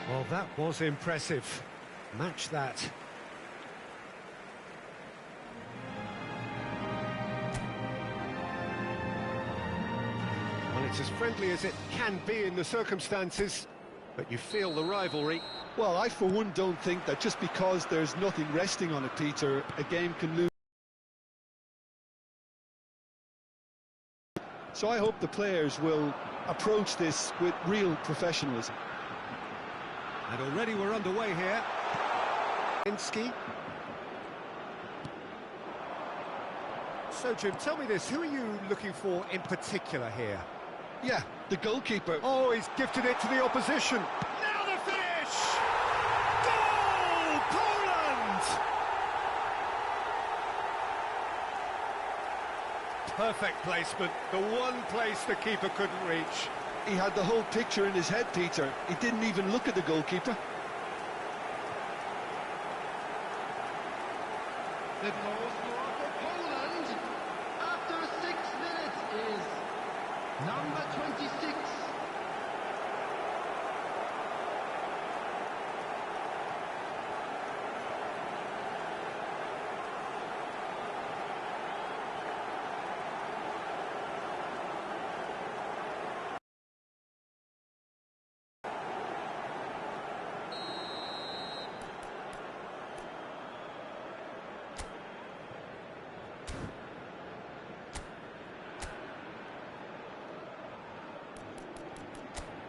Well, that was impressive. Match that. Well, it's as friendly as it can be in the circumstances, but you feel the rivalry. Well, I for one don't think that just because there's nothing resting on it, Peter, a game can lose. So I hope the players will approach this with real professionalism. And already we're underway here. Inski. So, Jim, tell me this, who are you looking for in particular here? Yeah, the goalkeeper. Oh, he's gifted it to the opposition. Now the finish! Goal! Poland! Perfect placement, the one place the keeper couldn't reach. He had the whole picture in his head, Peter. He didn't even look at the goalkeeper. The goal scorer for Poland after 6 minutes is number 26.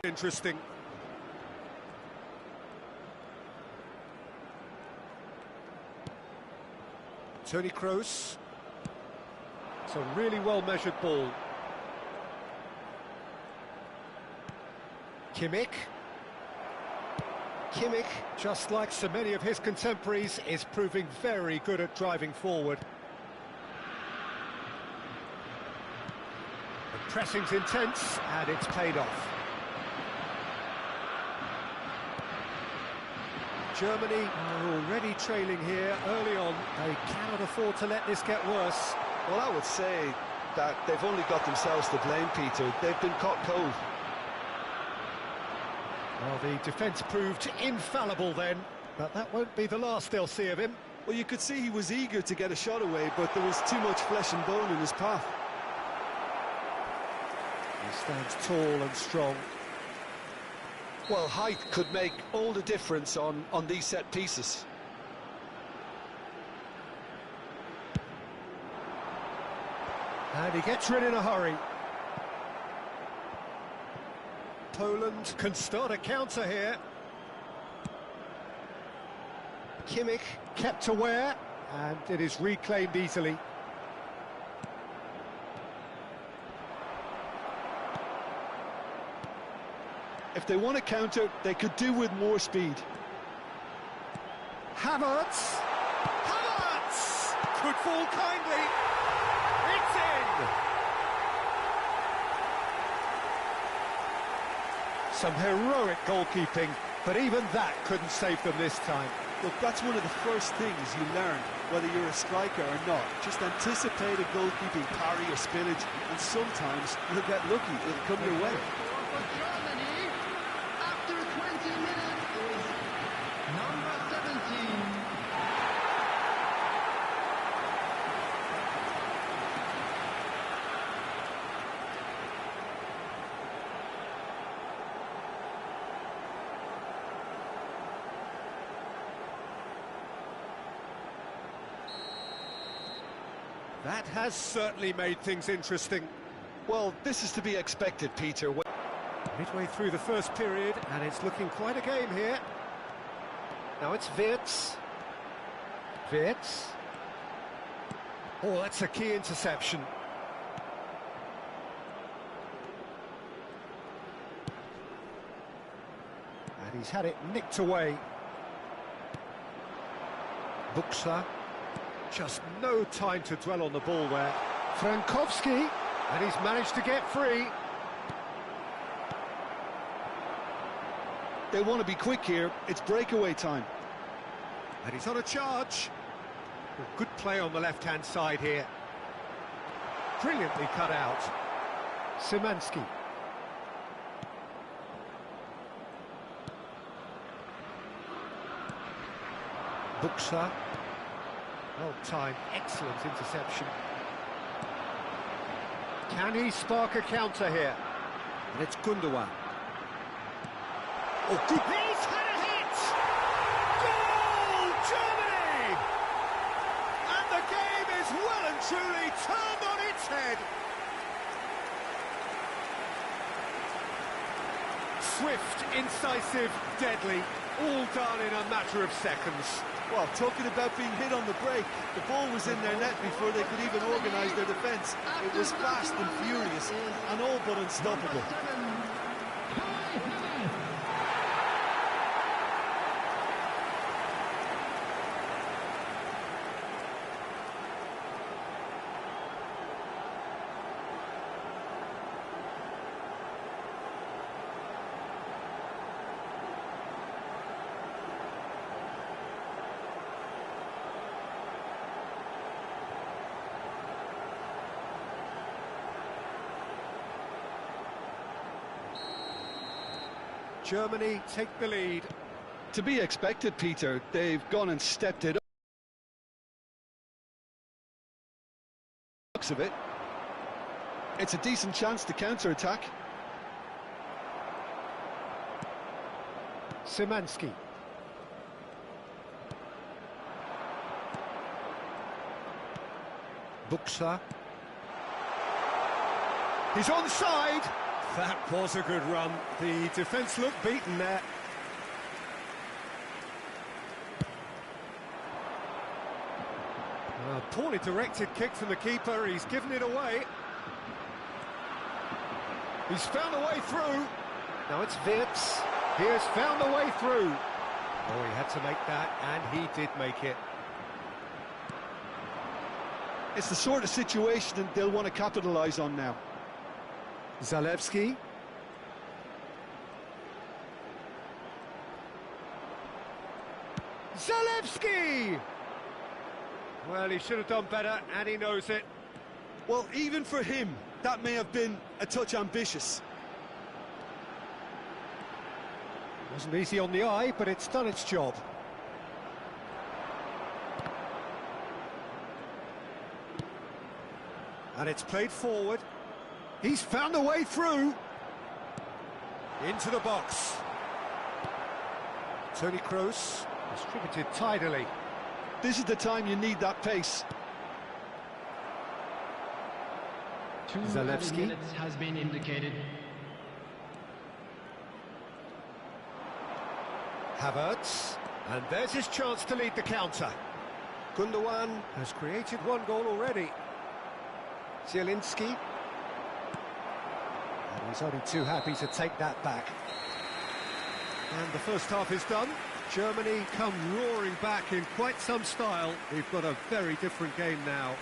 Interesting. Tony Kroos. It's a really well-measured ball. Kimmich. Kimmich, just like so many of his contemporaries, is proving very good at driving forward. The pressing's intense, and it's paid off. Germany are already trailing here early on. They cannot afford to let this get worse. Well, I would say that they've only got themselves to blame, Peter. They've been caught cold. Well, the defence proved infallible then, but that won't be the last they'll see of him. Well, you could see he was eager to get a shot away, but there was too much flesh and bone in his path. He stands tall and strong. Well, height could make all the difference on these set pieces. And he gets rid in a hurry. Poland can start a counter here. Kimmich kept aware, and it is reclaimed easily. If they want to counter, they could do with more speed. Havertz! Havertz! Could fall kindly. It's in! Some heroic goalkeeping, but even that couldn't save them this time. Look, that's one of the first things you learn, whether you're a striker or not. Just anticipate a goalkeeping parry or spillage, and sometimes you'll get lucky, it'll come your way. For Germany, after 20 minutes, is number 17. That has certainly made things interesting. Well, this is to be expected, Peter. Midway through the first period, and it's looking quite a game here. Now it's Wirtz. Wirtz. Oh, that's a key interception. And he's had it nicked away. Buxa. Just no time to dwell on the ball there. Frankowski, and he's managed to get free. They want to be quick here. It's breakaway time. And he's on a charge. Well, good play on the left-hand side here. Brilliantly cut out. Szymanski. Buxa. Well timed, excellent interception. Can he spark a counter here? And it's Gundogan. Oh, good. He's had a hit! Goal, Germany! And the game is well and truly turned on its head. Swift, incisive, deadly, all done in a matter of seconds. Well, talking about being hit on the break, the ball was in their net before they could even organise their defence. It was fast and furious and all but unstoppable. Germany take the lead. To be expected, Peter. They've gone and stepped it up. Looks of it. It's a decent chance to counter-attack. Szymanski. Buxa. He's onside. That was a good run. The defence looked beaten there. A poorly directed kick from the keeper. He's given it away. He's found a way through. Now it's Wirtz. He has found a way through. Oh, he had to make that, and he did make it. It's the sort of situation that they'll want to capitalise on now. Zalewski. Zalewski! Well, he should have done better, and he knows it. Well, even for him, that may have been a touch ambitious. Wasn't easy on the eye, but it's done its job. And it's played forward. He's found a way through. Into the box. Toni Kroos distributed tidily. This is the time you need that pace. Zalewski minutes has been indicated. Havertz, and there's his chance to lead the counter. Gundogan has created one goal already. Zielinski, and he's only too happy to take that back. And the first half is done. Germany come roaring back in quite some style. We've got a very different game now.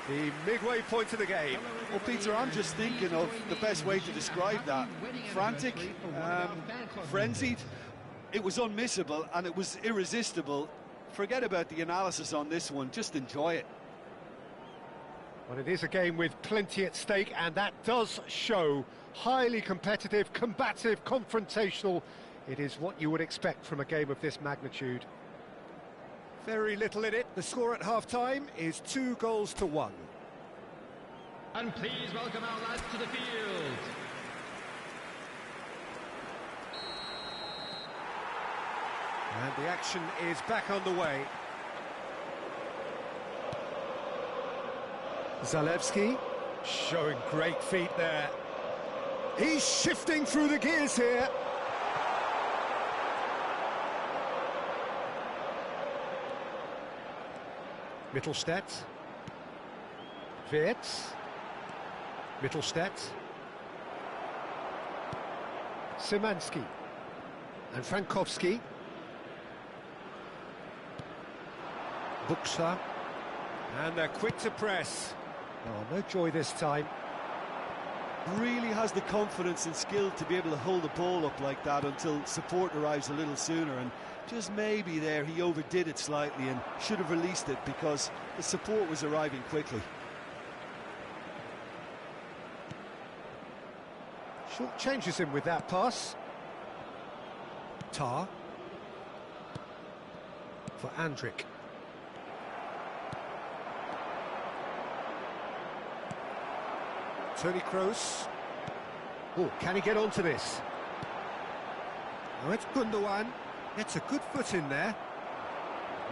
The midway point of the game. Well, Peter, I'm just thinking of the best way to describe that. Frantic, frenzied. It was unmissable and it was irresistible. Forget about the analysis on this one, just enjoy it. Well, it is a game with plenty at stake, and that does show. Highly competitive, combative, confrontational. It is what you would expect from a game of this magnitude. Very little in it. The score at half-time is 2-1. And please welcome our lads to the field. And the action is back underway. Zalewski showing great feet there. He's shifting through the gears here. Mittelstadt. Wirtz. Mittelstadt. Szymanski. And Frankowski. Buxa. And they're quick to press. Oh, no joy this time. Really has the confidence and skill to be able to hold the ball up like that until support arrives a little sooner, and just maybe there he overdid it slightly and should have released it because the support was arriving quickly. Short changes him with that pass. Tar. For Andrick. Toni Kroos. Oh, can he get onto this? Oh, it's Gundogan. Gets a good foot in there.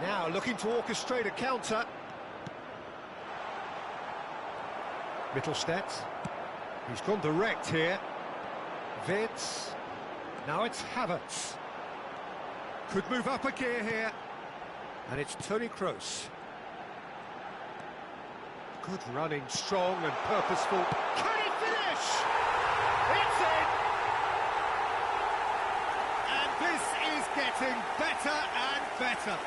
Now looking to orchestrate a counter. Mittelstadt. He's gone direct here. Wirtz. Now it's Havertz. Could move up a gear here. And it's Toni Kroos. Good running, strong and purposeful. Can he finish? It's in! And this is getting better and better.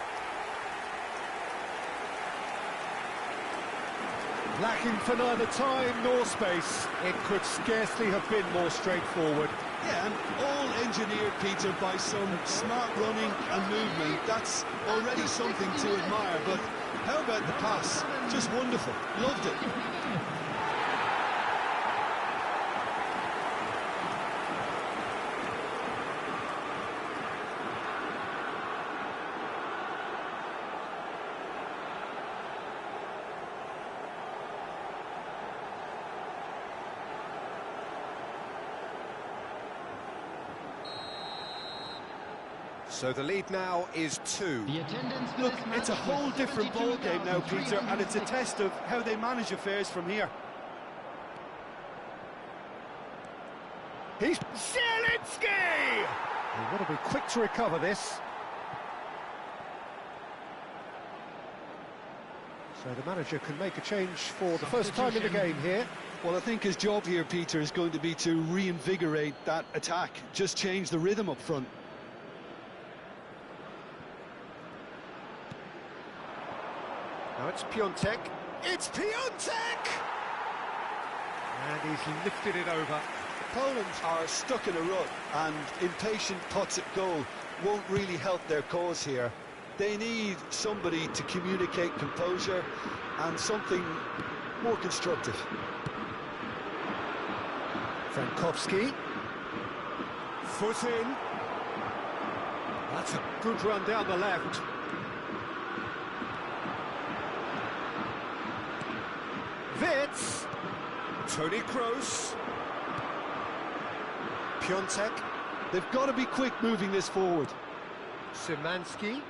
Lacking for neither time nor space, it could scarcely have been more straightforward. Yeah, and all engineered, Peter, by some smart running and movement. That's already something to admire, but how about the pass? Just wonderful. Loved it. So the lead now is 2. The attendance for Look, this match it's a whole was different ball game now, Peter, and it's a 72,300. test of how they manage affairs from here. He's Zielinski! They've got to be quick to recover this. So the manager can make a change for the first time in the game here. Well, I think his job here, Peter, is going to be to reinvigorate that attack. Just change the rhythm up front. Now it's Piontek. It's Piontek! And he's lifted it over. Poland are stuck in a rut, and impatient putts at goal won't really help their cause here. They need somebody to communicate composure and something more constructive. Frankowski. Foot in. That's a good run down the left. Wirtz. Toni Kroos. Piontek. They've got to be quick moving this forward. Szymanski.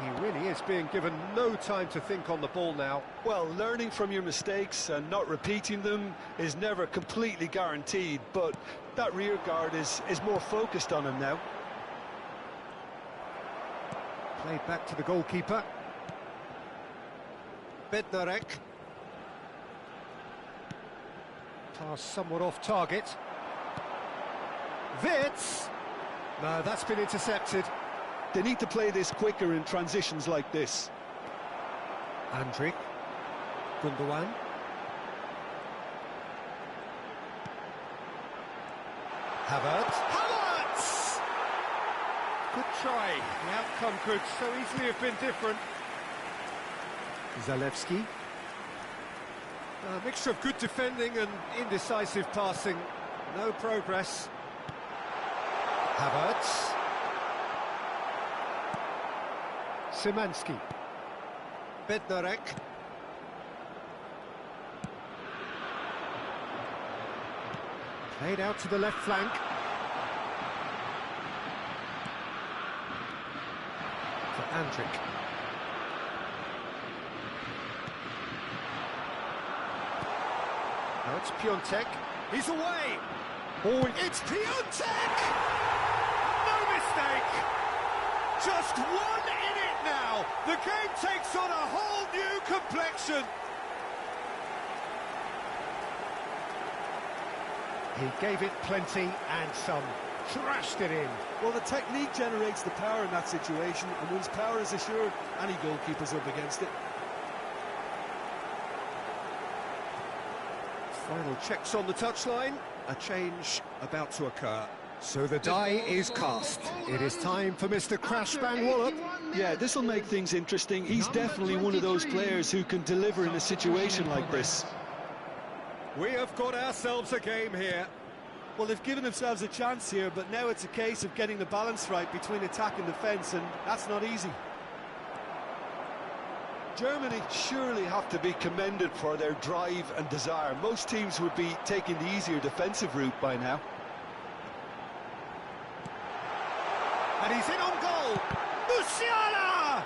He really is being given no time to think on the ball now. Well, learning from your mistakes and not repeating them is never completely guaranteed, but that rear guard is more focused on him now. Played back to the goalkeeper. Bednarek. Pass somewhat off target. Wirtz. No, that's been intercepted. They need to play this quicker in transitions like this. Andrick. Gundogan. Havertz. Havertz! Good try. The outcome could so easily have been different. Zalewski. A mixture of good defending and indecisive passing. No progress. Havertz. Szymanski. Bednarek. Played out to the left flank. For Andrick. Now it's Piontek. He's away. Oh, it's Piontek! No mistake! Just one in it now. The game takes on a whole new complexion. He gave it plenty and some. Thrashed it in. Well, the technique generates the power in that situation, and once power is assured, any goalkeeper's up against it. Final checks on the touchline. A change about to occur. So the die is cast. It is time for Mr. Crashbang Wallop. Yeah, this will make things interesting. He's definitely one of those players who can deliver in a situation like this. We have got ourselves a game here. Well, they've given themselves a chance here, but now it's a case of getting the balance right between attack and defence, and that's not easy. Germany surely have to be commended for their drive and desire. Most teams would be taking the easier defensive route by now. And he's in on goal. Musiala!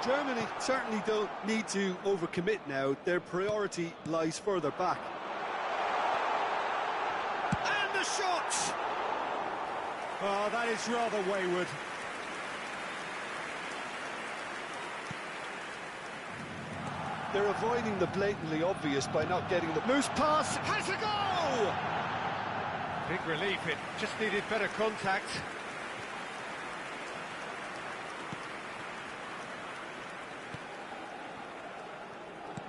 Germany certainly don't need to overcommit now. Their priority lies further back. And the shot! Oh, that is rather wayward. They're avoiding the blatantly obvious by not getting the Loose pass, has a goal! Big relief, it just needed better contact.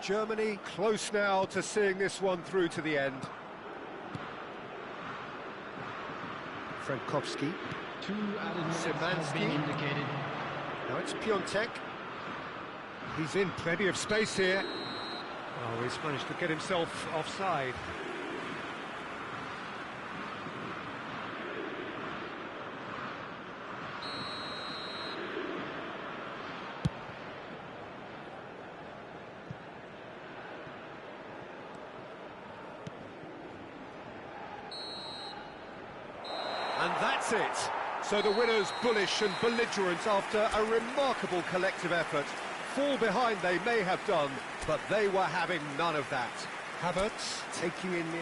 Germany close now to seeing this one through to the end. Frankowski. Two added minutes have been Szymanski. indicated. Now it's Piontek. He's in plenty of space here. Oh, he's managed to get himself offside. And that's it. So the winners bullish and belligerent after a remarkable collective effort. Fall behind they may have done, but they were having none of that. Havertz taking in the...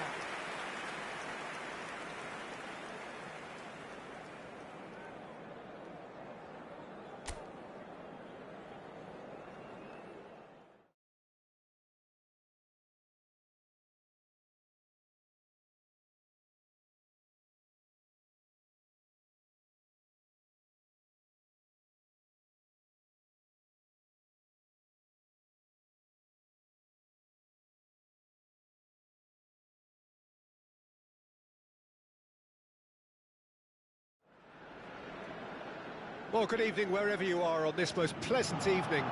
Well, good evening wherever you are on this most pleasant evening.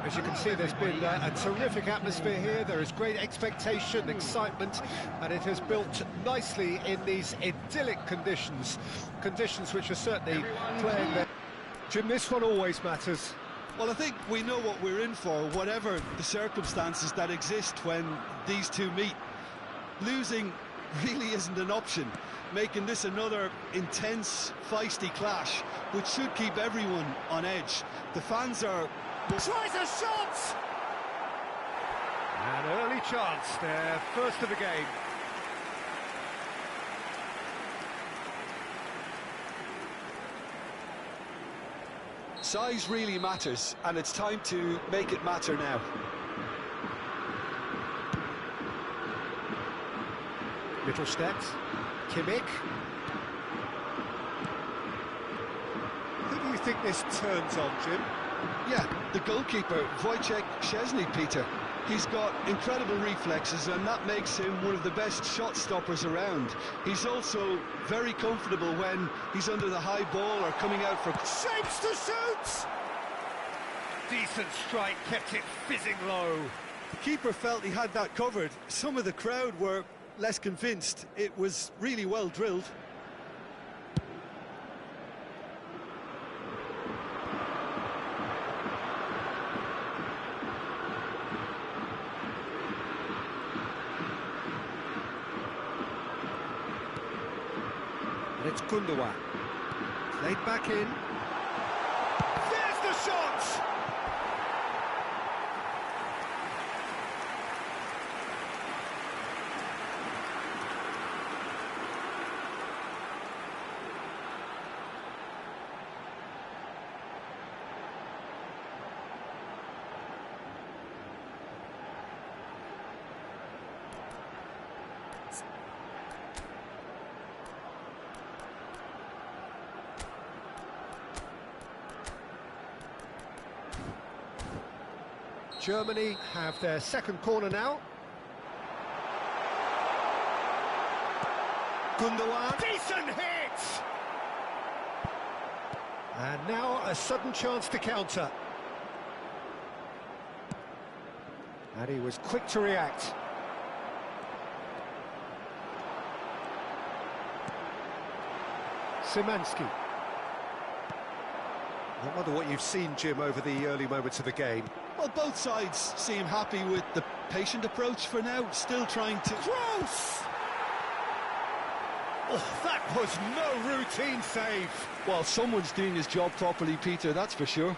As you can see, there's been a terrific atmosphere here. There is great expectation, excitement, and it has built nicely in these idyllic conditions. Conditions which are certainly playing their... Jim, this one always matters. Well, I think we know what we're in for, whatever the circumstances that exist when these two meet. Losing really isn't an option, making this another intense, feisty clash, which should keep everyone on edge. The fans are... Tries a shot! An early chance, their first of the game. Size really matters, and it's time to make it matter now. Mittelstadt, Kimmich. Who do you think this turns on, Jim? Yeah, the goalkeeper, Wojciech Szczesny, Peter. He's got incredible reflexes, and that makes him one of the best shot stoppers around. He's also very comfortable when he's under the high ball or coming out for... Shapes to shoot! Decent strike, kept it fizzing low. The keeper felt he had that covered. Some of the crowd were less convinced. It was really well drilled. And it's Gundogan. Played back in. There's the shot! Germany have their second corner now. Gundogan. Decent hit! And now a sudden chance to counter. And he was quick to react. Szymanski. I wonder what you've seen, Jim, over the early moments of the game. Well, both sides seem happy with the patient approach for now, still trying to... Gross! Oh, that was no routine save. Well, someone's doing his job properly, Peter, that's for sure.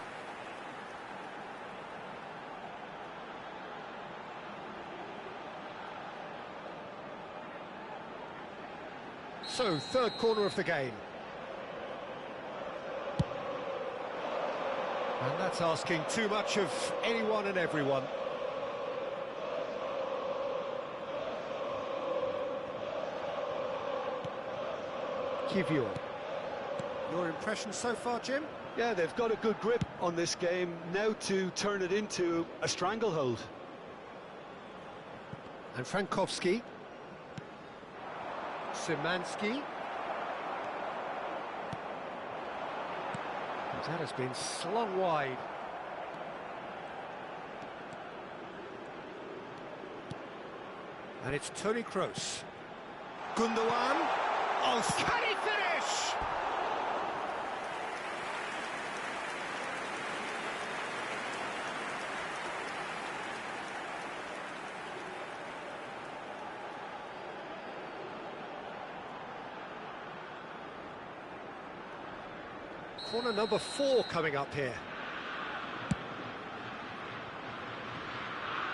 So, third corner of the game. And that's asking too much of anyone and everyone. Kivior. Your impression so far, Jim? Yeah, they've got a good grip on this game, now to turn it into a stranglehold. And Frankowski. Szymanski. That has been slung wide. And it's Toni Kroos. Gundogan. Oh, can he finish? Corner number 4 coming up here.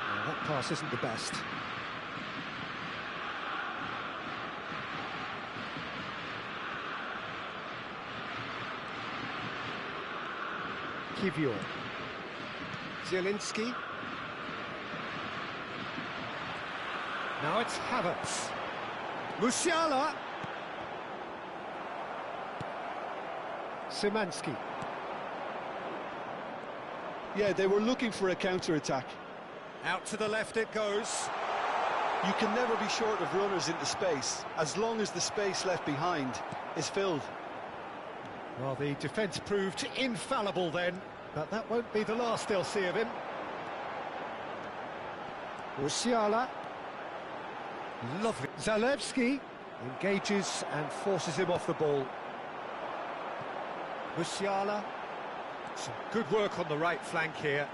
Well, that pass isn't the best. Kivior. Zielinski. Now it's Havertz. Musiala. Szymanski. Yeah, they were looking for a counter-attack. Out to the left it goes. You can never be short of runners into space, as long as the space left behind is filled. Well, the defence proved infallible then, but that won't be the last they'll see of him. Musiala. Lovely. Zalewski engages and forces him off the ball. Musiala. Some good work on the right flank here.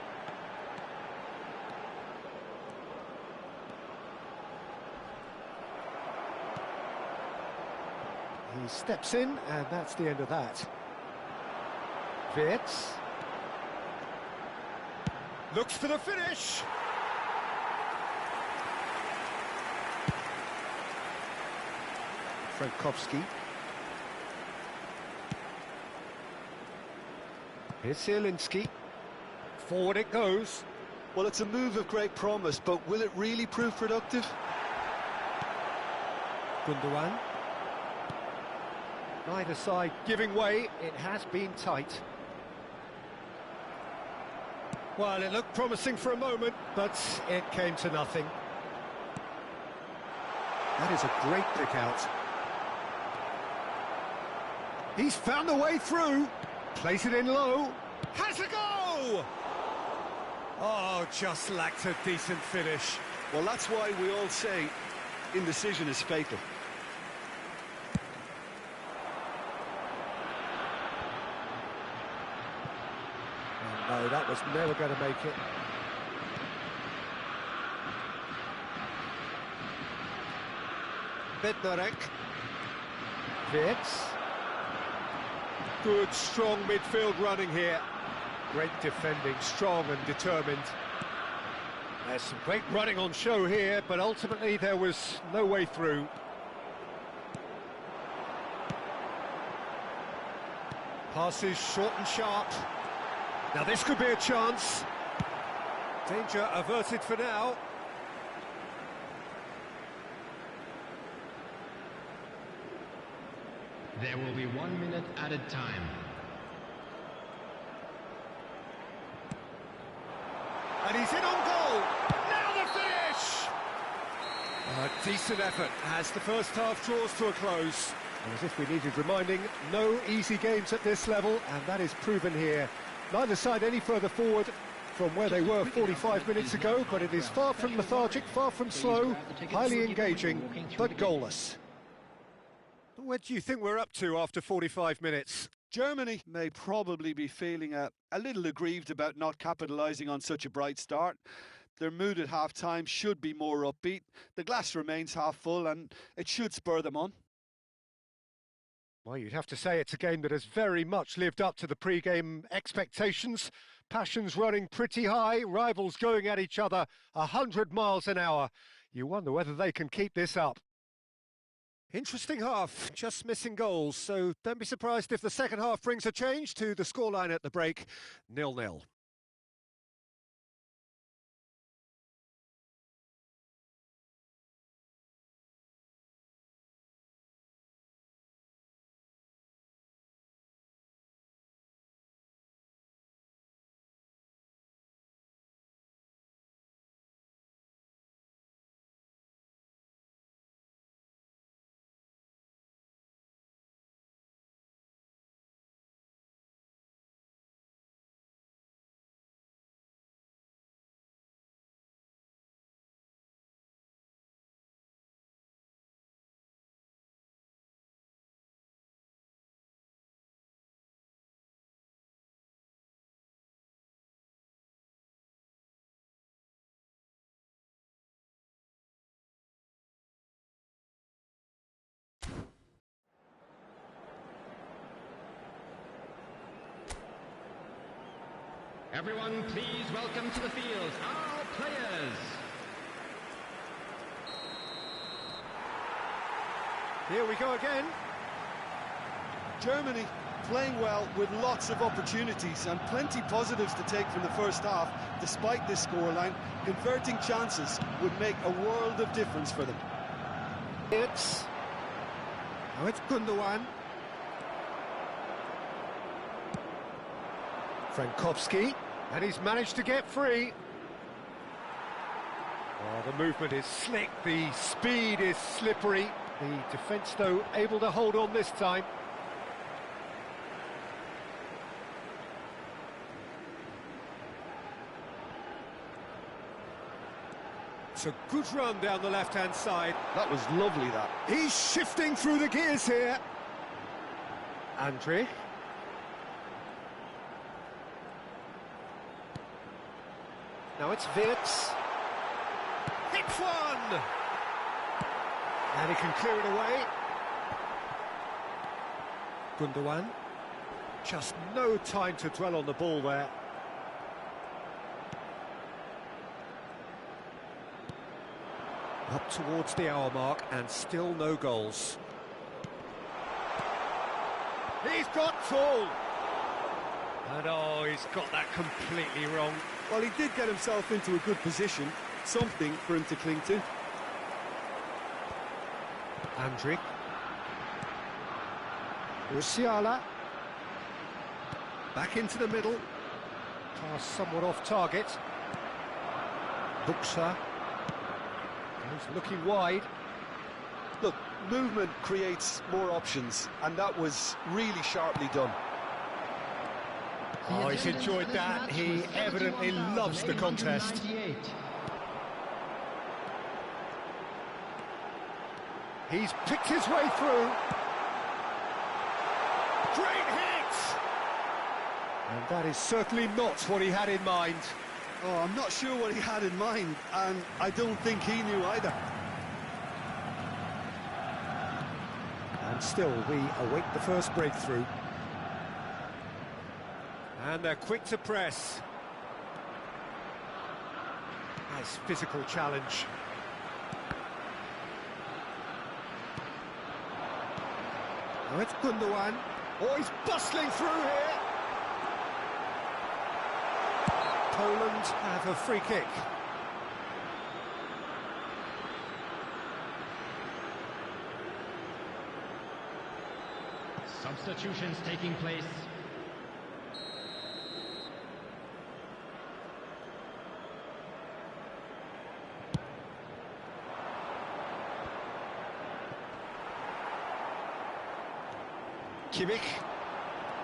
He steps in, and that's the end of that. Wirtz. Looks for the finish. Frankowski. Here's Zielinski. Forward it goes. Well, it's a move of great promise, but will it really prove productive? Gundogan. Neither side giving way. It has been tight. Well, it looked promising for a moment, but it came to nothing. That is a great pick out. He's found a way through. Plays it in low. Has a go! Oh, just lacked a decent finish. Well, that's why we all say indecision is fatal. Oh, no, that was never going to make it. Bednarek. Wirtz. Good, strong midfield running here. Great defending, strong and determined. There's some great running on show here, but ultimately there was no way through. Passes short and sharp. Now this could be a chance. Danger averted for now. There will be 1 minute added time. And he's in on goal. Now the finish! A decent effort as the first half draws to a close. And as if we needed reminding, no easy games at this level, and that is proven here. Neither side any further forward from where they were 45 minutes ago, but it is far from lethargic, far from slow, highly engaging, but goalless. Where do you think we're up to after 45 minutes? Germany may probably be feeling a little aggrieved about not capitalising on such a bright start. Their mood at half-time should be more upbeat. The glass remains half full and it should spur them on. Well, you'd have to say it's a game that has very much lived up to the pre-game expectations. Passions running pretty high, rivals going at each other 100 miles an hour. You wonder whether they can keep this up. Interesting half, just missing goals, so don't be surprised if the second half brings a change to the scoreline at the break, 0-0. Everyone, please welcome to the field our players. Here we go again. Germany playing well with lots of opportunities and plenty positives to take from the first half. Despite this scoreline, converting chances would make a world of difference for them. It's Gundogan. Frankowski, and he's managed to get free. Oh, the movement is slick, the speed is slippery. The defence, though, able to hold on this time. It's a good run down the left-hand side. That was lovely, that. He's shifting through the gears here. Andre. Now it's Wirtz. Hits one! And he can clear it away. Gundogan. Just no time to dwell on the ball there. Up towards the hour mark and still no goals. He's got tall! And oh, he's got that completely wrong. Well, he did get himself into a good position, something for him to cling to. Andrić. Musiala. Back into the middle. Pass somewhat off target. Buxa. He's looking wide. Look, movement creates more options, and that was really sharply done. Oh, he's enjoyed that. He evidently loves the contest. He's picked his way through. Great hit! And that is certainly not what he had in mind. Oh, I'm not sure what he had in mind, and I don't think he knew either. And still, we await the first breakthrough. And they're quick to press. Nice physical challenge. Now it's Gundogan. Oh, he's bustling through here. Poland have a free kick. Substitutions taking place.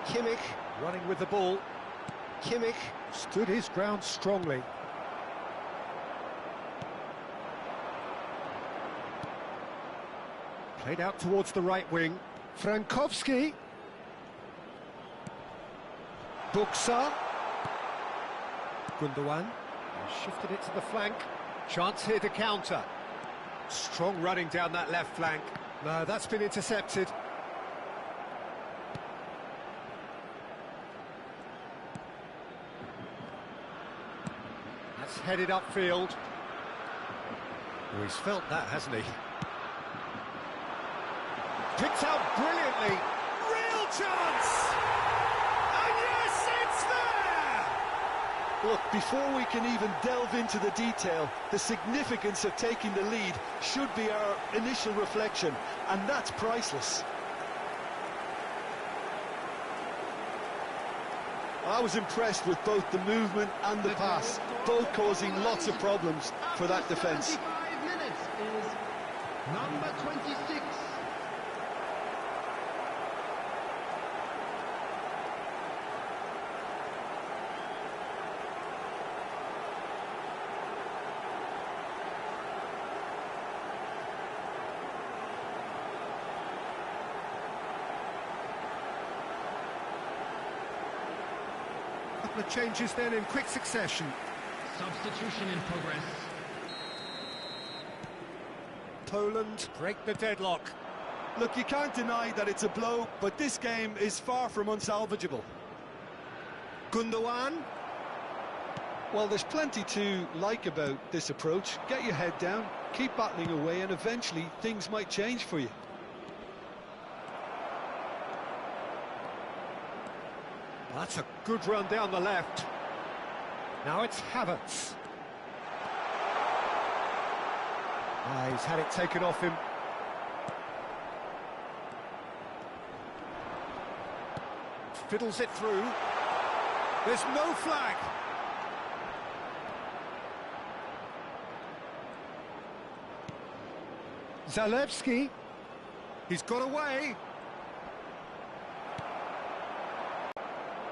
Kimmich running with the ball. Kimmich stood his ground strongly. Played out towards the right wing. Frankowski. Buksa. Gundogan. Shifted it to the flank. Chance here to counter. Strong running down that left flank. No, that's been intercepted. That's headed upfield. Oh, he's felt that, hasn't he? Picked out brilliantly. Real chance! And yes, it's there! Look, before we can even delve into the detail, the significance of taking the lead should be our initial reflection, and that's priceless. I was impressed with both the movement and the pass, both causing lots of problems for that defence. 75 minutes is number 26. Couple of changes then in quick succession. Substitution in progress. Poland break the deadlock. Look, you can't deny that it's a blow, but this game is far from unsalvageable. Gundogan. Well, there's plenty to like about this approach. Get your head down, keep battling away, and eventually things might change for you. That's a good run down the left. Now it's Havertz. He's had it taken off him. Fiddles it through. There's no flag. Zalewski. He's got away.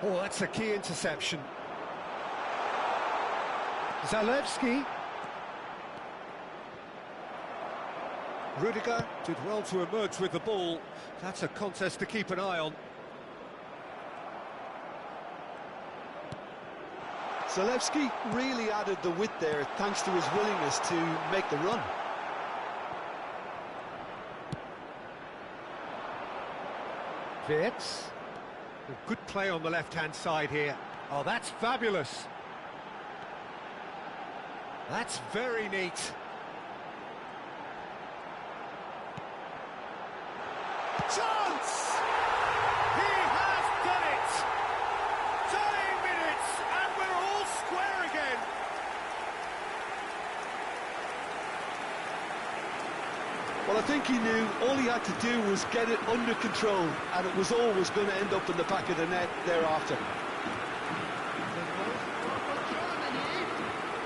Oh, that's a key interception. Zalewski. Rudiger did well to emerge with the ball. That's a contest to keep an eye on. Zalewski really added the width there thanks to his willingness to make the run. Wirtz. Good play on the left-hand side here. Oh, that's fabulous. That's very neat. Chance! He has done it! Dying minutes, and we're all square again. Well, I think he knew all he had to do was get it under control, and it was always going to end up in the back of the net thereafter.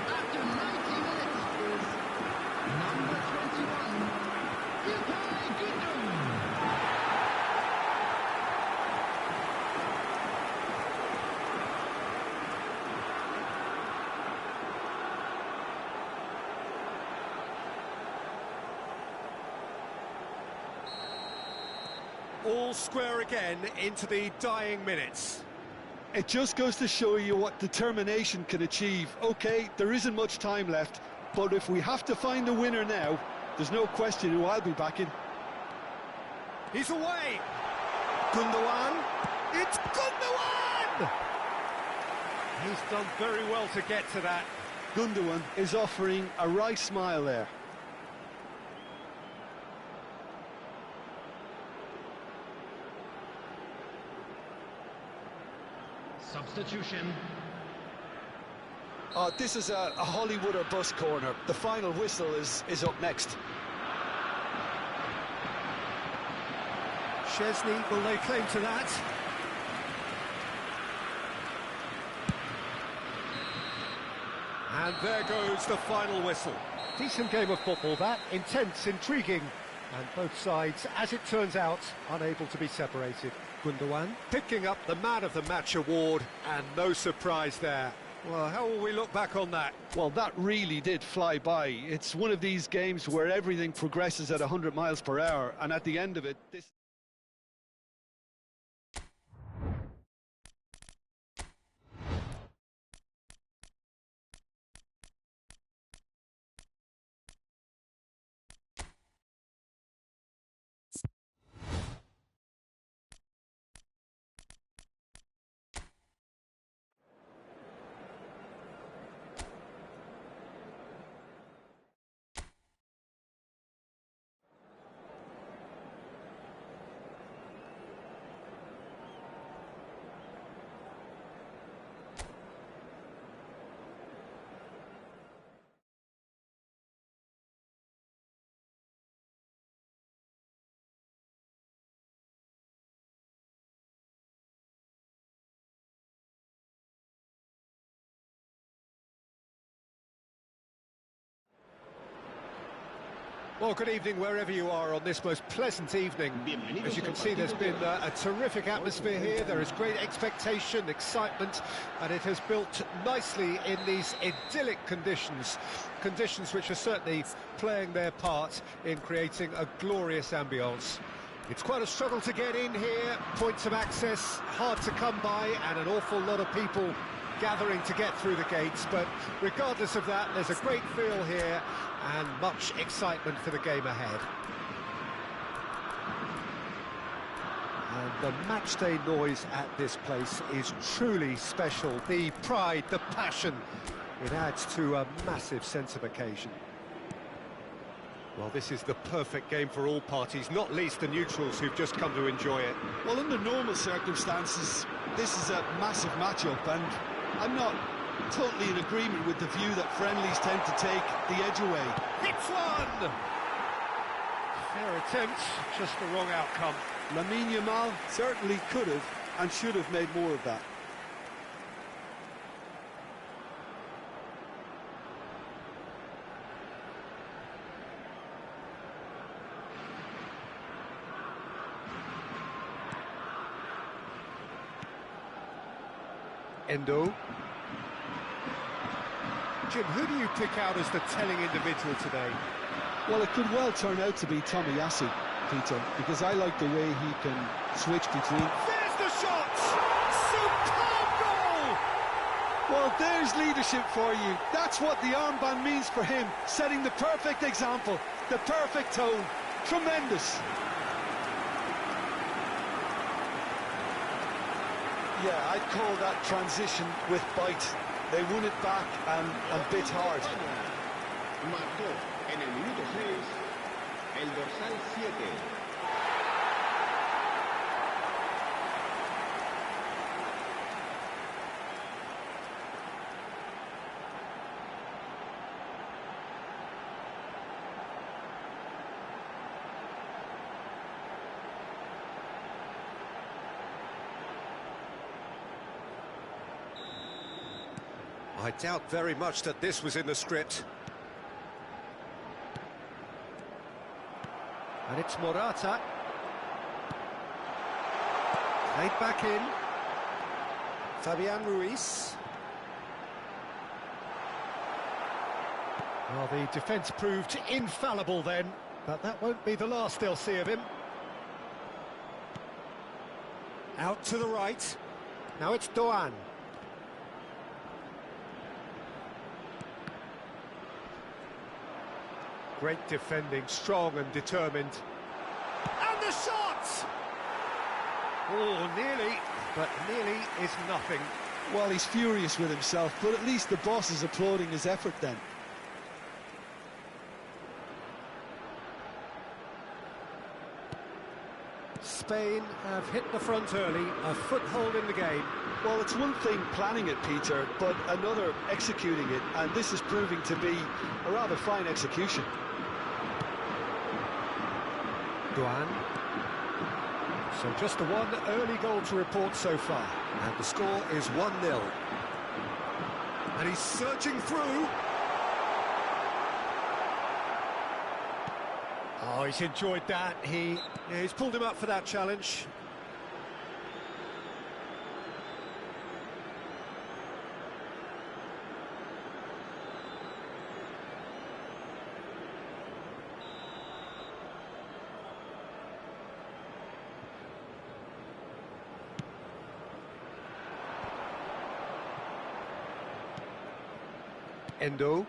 After 90 minutes is number 21. All square again into the dying minutes. It just goes to show you what determination can achieve. Okay, there isn't much time left, but if we have to find a winner now, there's no question who I'll be backing. He's away. Gundogan. It's Gundogan! He's done very well to get to that. Gundogan is offering a right smile there. Substitution. This is a Hollywood or bust corner. The final whistle is up next. Chesney will lay claim to that. And there goes the final whistle. Decent game of football that, intense, intriguing, and both sides, as it turns out, unable to be separated. Gundogan picking up the Man of the Match award, and no surprise there. Well, how will we look back on that? Well, that really did fly by. It's one of these games where everything progresses at 100 miles per hour, and at the end of it, this... Well, good evening wherever you are on this most pleasant evening. As you can see, there's been a terrific atmosphere here. There is great expectation, excitement, and it has built nicely in these idyllic conditions. Conditions which are certainly playing their part in creating a glorious ambience. It's quite a struggle to get in here, points of access hard to come by, and an awful lot of people gathering to get through the gates, but regardless of that, there's a great feel here and much excitement for the game ahead. And the matchday noise at this place is truly special. The pride, the passion, it adds to a massive sense of occasion. Well, this is the perfect game for all parties, not least the neutrals who've just come to enjoy it. Well, under normal circumstances, this is a massive matchup, and I'm not totally in agreement with the view that friendlies tend to take the edge away. Hits one! Fair attempt, just the wrong outcome. Lamine Yamal certainly could have and should have made more of that. Endo. Jim, who do you pick out as the telling individual today? Well, it could well turn out to be Tomiyasu, Peter, because I like the way he can switch between... There's the shot! Superb goal! Well, there's leadership for you. That's what the armband means for him, setting the perfect example, the perfect tone. Tremendous. Yeah, I'd call that transition with bite. They won it back and bit hard. Marcó en el minuto 6 el dorsal 7. I doubt very much that this was in the script. And it's Morata. Played back in. Fabian Ruiz. Well, the defence proved infallible then, but that won't be the last they'll see of him. Out to the right. Now it's Doan. Great defending, strong and determined. And the shot! Oh, nearly, but nearly is nothing. Well, he's furious with himself, but at least the boss is applauding his effort then. Spain have hit the front early, a foothold in the game. Well, it's one thing planning it, Peter, but another executing it, and this is proving to be a rather fine execution. Duan. So just the one early goal to report so far. And the score is 1-0. And he's searching through. Oh, he's enjoyed that. He's pulled him up for that challenge. Endo.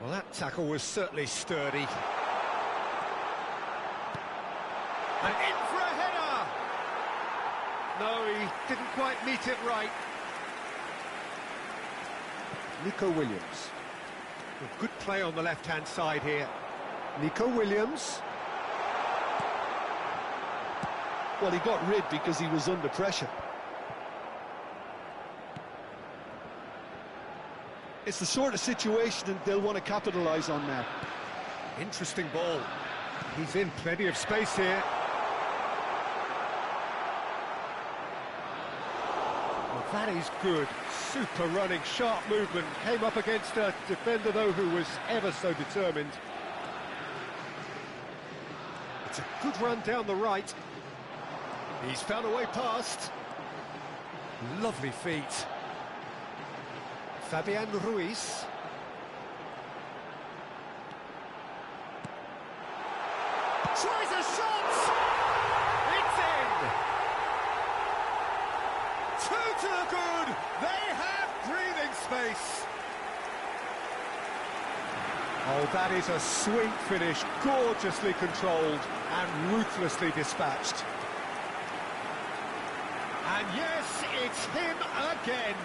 Well, that tackle was certainly sturdy. And in for a header! No, he didn't quite meet it right. Nico Williams. A good play on the left-hand side here. Nico Williams. Well, he got rid because he was under pressure. It's the sort of situation that they'll want to capitalise on now. Interesting ball. He's in plenty of space here. Well, That is good. Super running, sharp movement. Came up against a defender, though, who was ever so determined. It's a good run down the right. He's found a way past. Lovely feet. Fabian Ruiz. Tries a shot! It's in! Two to the good! They have breathing space! Oh, that is a sweet finish, gorgeously controlled and ruthlessly dispatched. And yes, it's him again!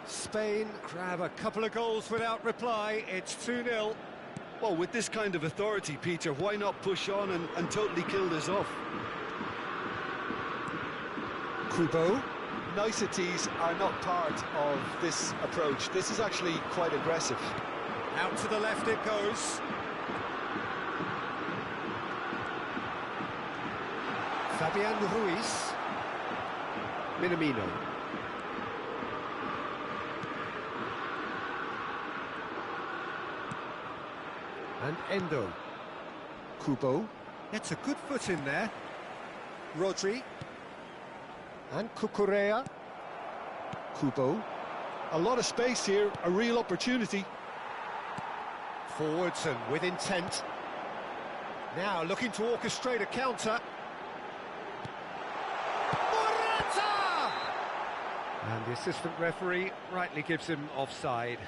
Spain grab a couple of goals without reply. It's 2-0. Well, with this kind of authority, Peter, why not push on and totally kill this off? Kubo. Niceties are not part of this approach. This is actually quite aggressive. Out to the left it goes. Fabian Ruiz. Minamino. And Endo. Kubo. Gets a good foot in there. Rodri. And Cucurella. Kubo. A lot of space here, a real opportunity. Forwards and with intent. Now looking to orchestrate a counter. Morata! And the assistant referee rightly gives him offside.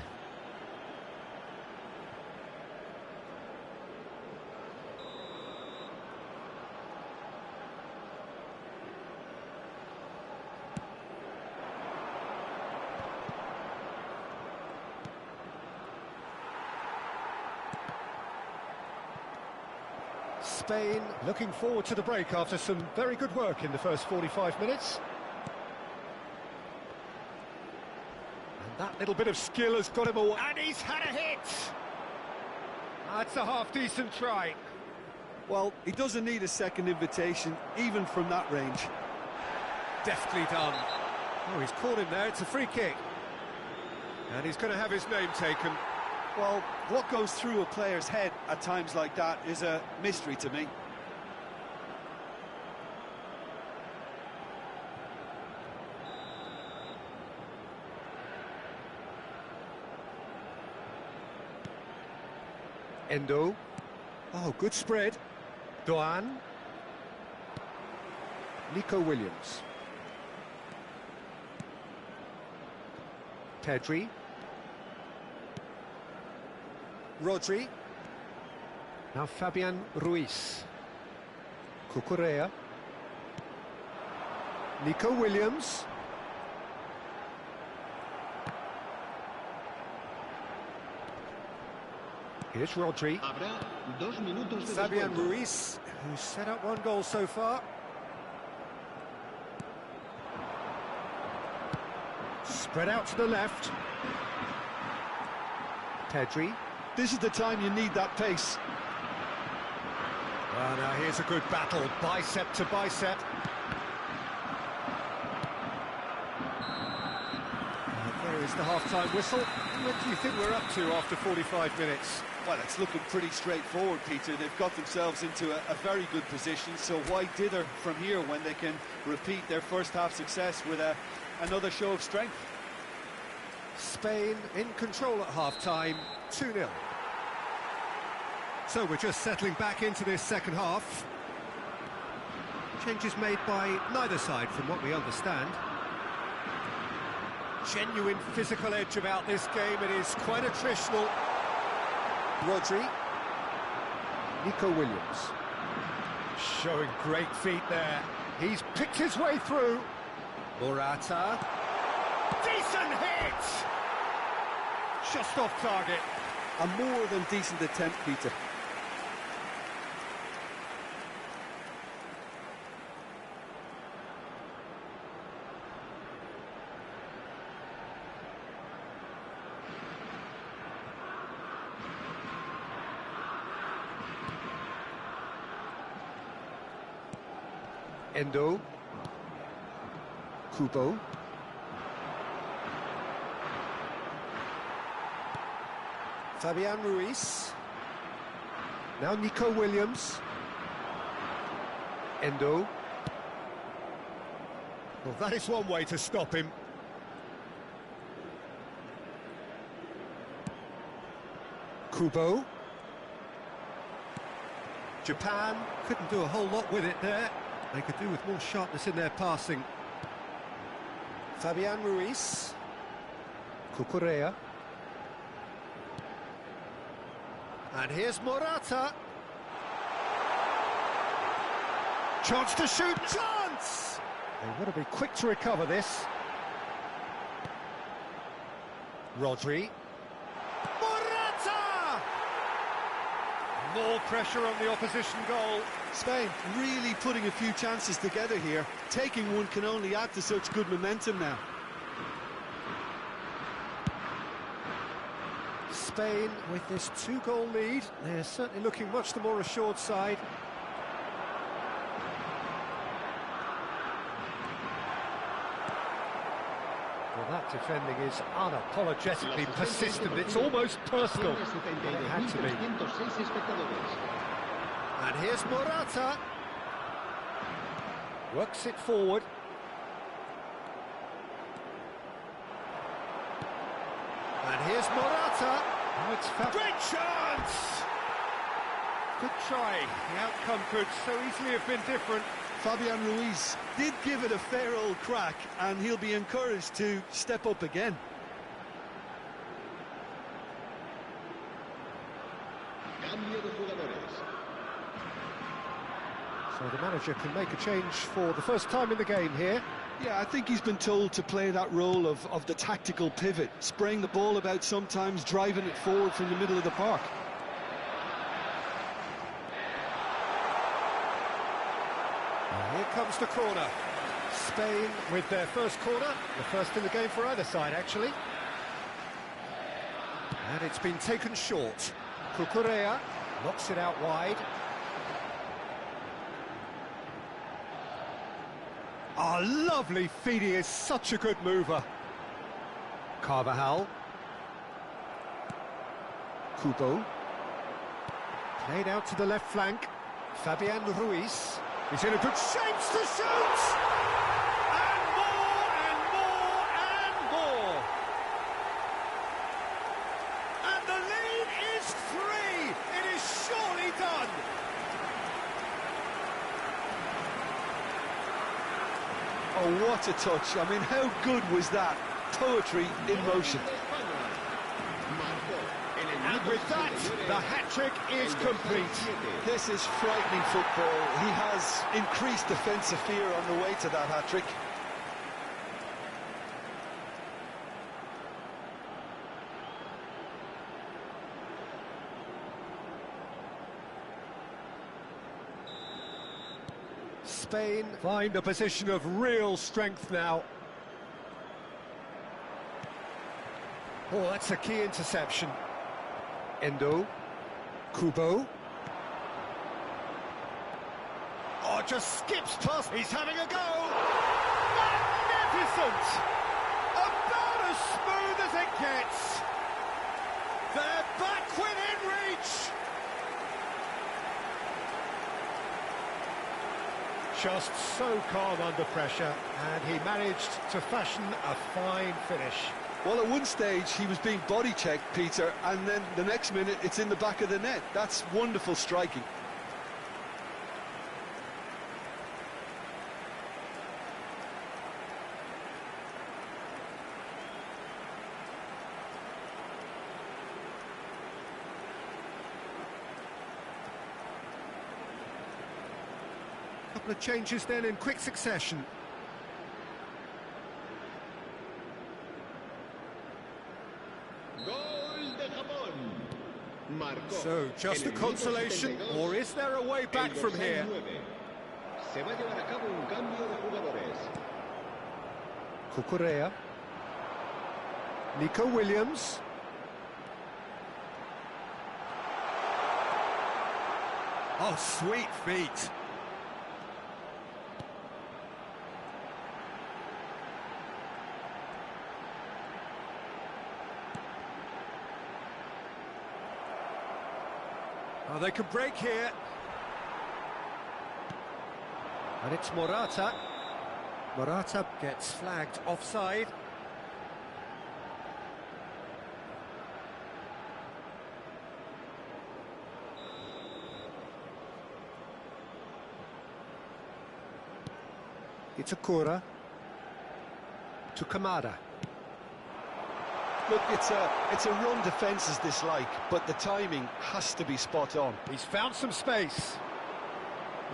Spain looking forward to the break after some very good work in the first 45 minutes. And that little bit of skill has got him away. And he's had a hit! That's a half-decent try. Well, he doesn't need a second invitation, even from that range. Deftly done. Oh, he's caught him there. It's a free kick. And he's going to have his name taken. Well, what goes through a player's head at times like that is a mystery to me. Endo. Oh, good spread. Doan. Nico Williams. Pedri. Rodri. Now Fabian Ruiz. Cucurella. Nico Williams. Here's Rodri. Habrá 2 minutos de Fabian descuento. Ruiz, who's set up one goal so far. Spread out to the left. Pedri. This is the time you need that pace. Well, now here's a good battle, bicep to bicep. There is the half-time whistle. What do you think we're up to after 45 minutes? Well, it's looking pretty straightforward, Peter. They've got themselves into a very good position, so why dither from here when they can repeat their first-half success with another show of strength? Spain in control at half-time, 2-0. So we're just settling back into this second half. Changes made by neither side from what we understand. Genuine physical edge about this game. It is quite attritional. Rodri. Nico Williams. Showing great feet there. He's picked his way through. Morata. Decent hit! Just off target. A more than decent attempt, Peter. Endo. Kubo. Fabian Ruiz. Now Nico Williams. Endo. Well, that is one way to stop him. Kubo. Japan couldn't do a whole lot with it there. They could do with more sharpness in their passing. Fabian Ruiz. Cucurella. And here's Morata. Chance to shoot. Chance! They want to be quick to recover this. Rodri. Morata! More pressure on the opposition goal. Spain really putting a few chances together here. Taking one can only add to such good momentum now. Spain with this 2-goal lead. They're certainly looking much the more assured side. Well, that defending is unapologetically persistent. It's almost personal. Well, it had to be. And here's Morata. Works it forward. And here's Morata. Oh, it's great chance! Good try. The outcome could so easily have been different. Fabian Ruiz did give it a fair old crack, and he'll be encouraged to step up again. So the manager can make a change for the first time in the game here. Yeah, I think he's been told to play that role of the tactical pivot, spraying the ball about sometimes, driving it forward from the middle of the park. And here comes the corner. Spain with their first corner, the first in the game for either side, actually. And it's been taken short. Cucurella knocks it out wide. Oh, lovely feed, he is such a good mover. Carvajal. Kubo. Played out to the left flank. Fabian Ruiz. He's in a good shape to shoot! And more, and more, and more! And the lead is 3! It is surely done! Oh, what a touch. I mean, how good was that? Poetry in motion. And with that, the hat-trick is complete. This is frightening football. He has increased defensive fear on the way to that hat-trick. Spain find a position of real strength now. Oh, that's a key interception. Endo. Kubo. Oh, just skips past. He's having a go. Magnificent! About as smooth as it gets. They're back within reach. Just so calm under pressure, and he managed to fashion a fine finish. Well, at one stage he was being body checked, Peter, and then the next minute it's in the back of the net. That's wonderful striking. Couple of changes then in quick succession. So, just a consolation, or is there a way back from here? Cucurella. Nico Williams. Oh, sweet feet. Oh, they can break here. And it's Morata. Morata gets flagged offside. It's Akura to Kamada. Look, it's a run defences dislike, but the timing has to be spot on. He's found some space.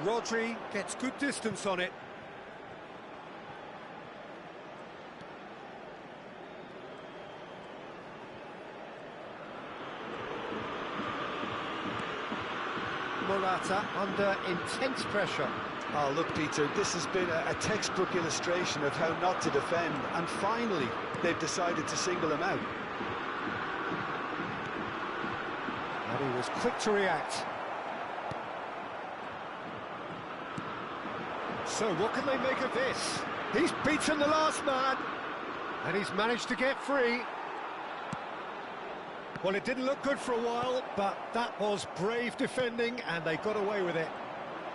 Rodri gets good distance on it. Morata under intense pressure. Oh, look, Peter, this has been a textbook illustration of how not to defend, and finally, they've decided to single him out. And he was quick to react. So what can they make of this? He's beaten the last man, and he's managed to get free. Well, it didn't look good for a while, but that was brave defending, and they got away with it.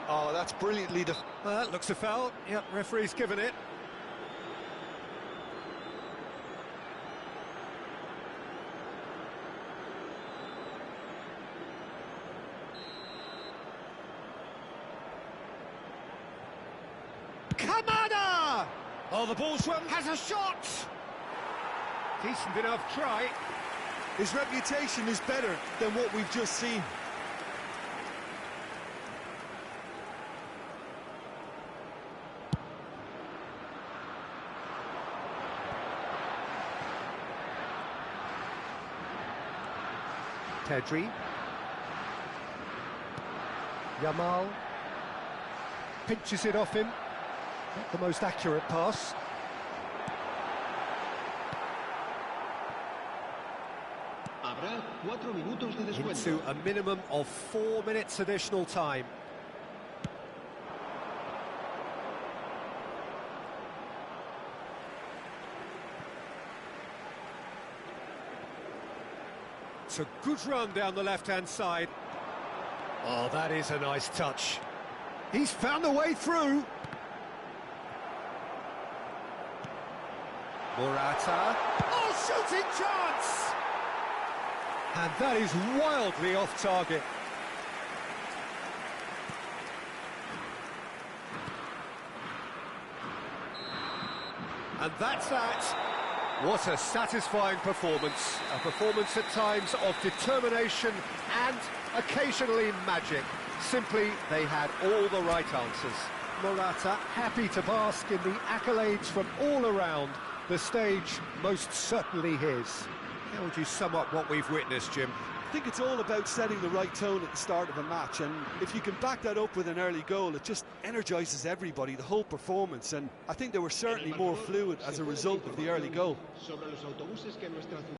Oh, that's brilliantly That looks a foul. Yep, referee's given it. Kamada! Oh, the ball's run, has a shot! Decent enough try. His reputation is better than what we've just seen. Pedri. Yamal pinches it off him. Not the most accurate pass. Habrá 4 minutos de descuento. Into a minimum of 4 minutes additional time. It's a good run down the left-hand side. Oh, that is a nice touch. He's found a way through. Morata. Oh, shooting chance! And that is wildly off target. And that's that. What a satisfying performance. A performance at times of determination and occasionally magic. Simply, they had all the right answers. Morata happy to bask in the accolades from all around. The stage most certainly his. How would you sum up what we've witnessed, Jim? I think it's all about setting the right tone at the start of a match, and if you can back that up with an early goal, it just energises everybody, the whole performance, and I think they were certainly more fluid as a result of the early goal.